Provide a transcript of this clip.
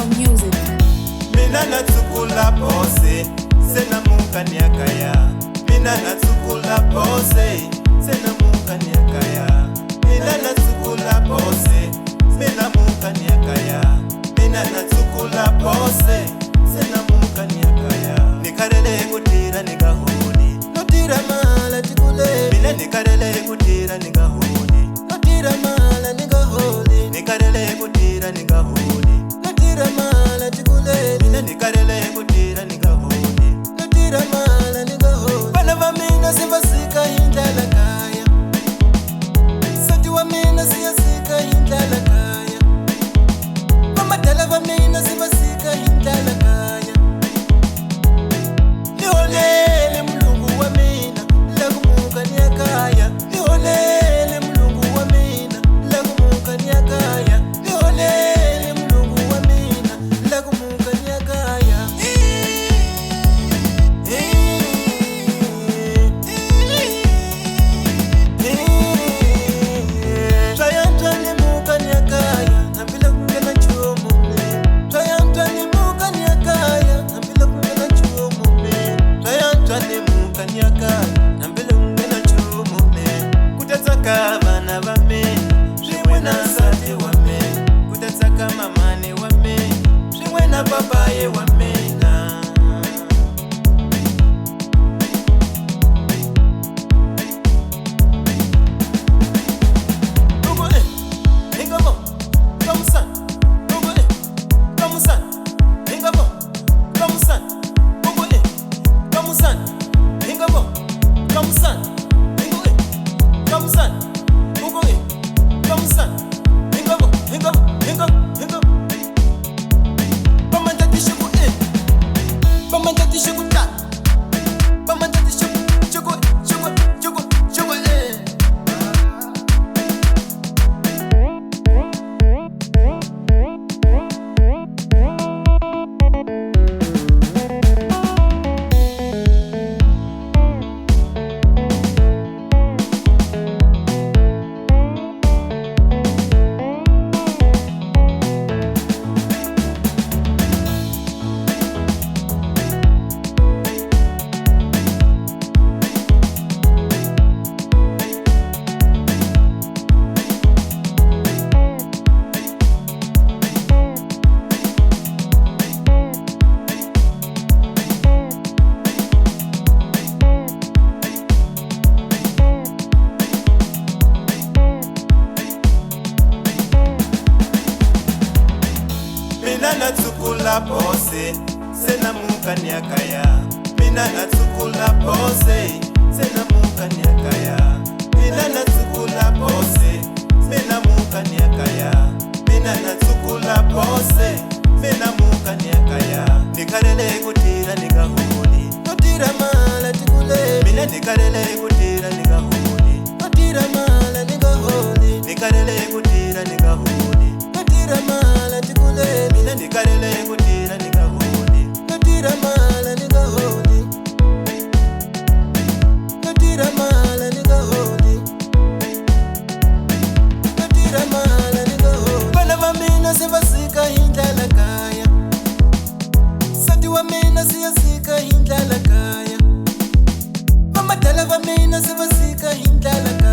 music. Mina natsukula pose, sena muka nyakaya. Mina natsukula pose, sena muka nyakaya. Mina natsukula pose, sena muka nyakaya. Mina natsukula pose, sena muka nyakaya. Nikarele kutira nigahudi, notira mala tikule. Mina nikarele kutira nigahudi, notira mala nigahudi. Nikarele kutira nigahudi, notira mala tikule. Mina nikarele kutira nigahudi, notira mala nigahudi. Bana va mina sivasika hindala kaya, sati wa mina siyasika hindala kaya. Vamadala va mina sivasika hindala kaya. Niholele mulungu wa mina, lakumuka nyakaya. Niholele mulungu wa mina, lakumuka nyakaya. Niholele mulungu wa mina, lakumuka nyakaya. Twayantwani muka nyakaya, nambila kungena chuomo me. Twayantwani muka nyakaya, nambila kungena chuomo me. Twayantwani muka nyakaya, nambila kungena chuomo me. Kutatsaka vana va me, swin'we na nsati wa me. Kutatsaka mamani wa me, swin'we na papaye wa mina. Mina natsukula pose, sena muka nyakaya. Mina natsukula pose, sena muka nyakaya. Mina natsukula pose, sena muka nyakaya. Mina natsukula pose, sena muka nyakaya. Nikarele kutira nigahudi, notira mala tikule. Mina nikarele kutira nigahudi, notira mala nigahudi. Nikarele kutira nigahudi, notira mala tikule. Mina nikarele kutira nigahudi, notira mala nigahudi. Notira mala nigahudi, notira mala nigahudi. Bana va mina sivasika hindala kaya, sati wa mina siyasika hindala kaya. Vamadala va mina sivasika hindala kaya.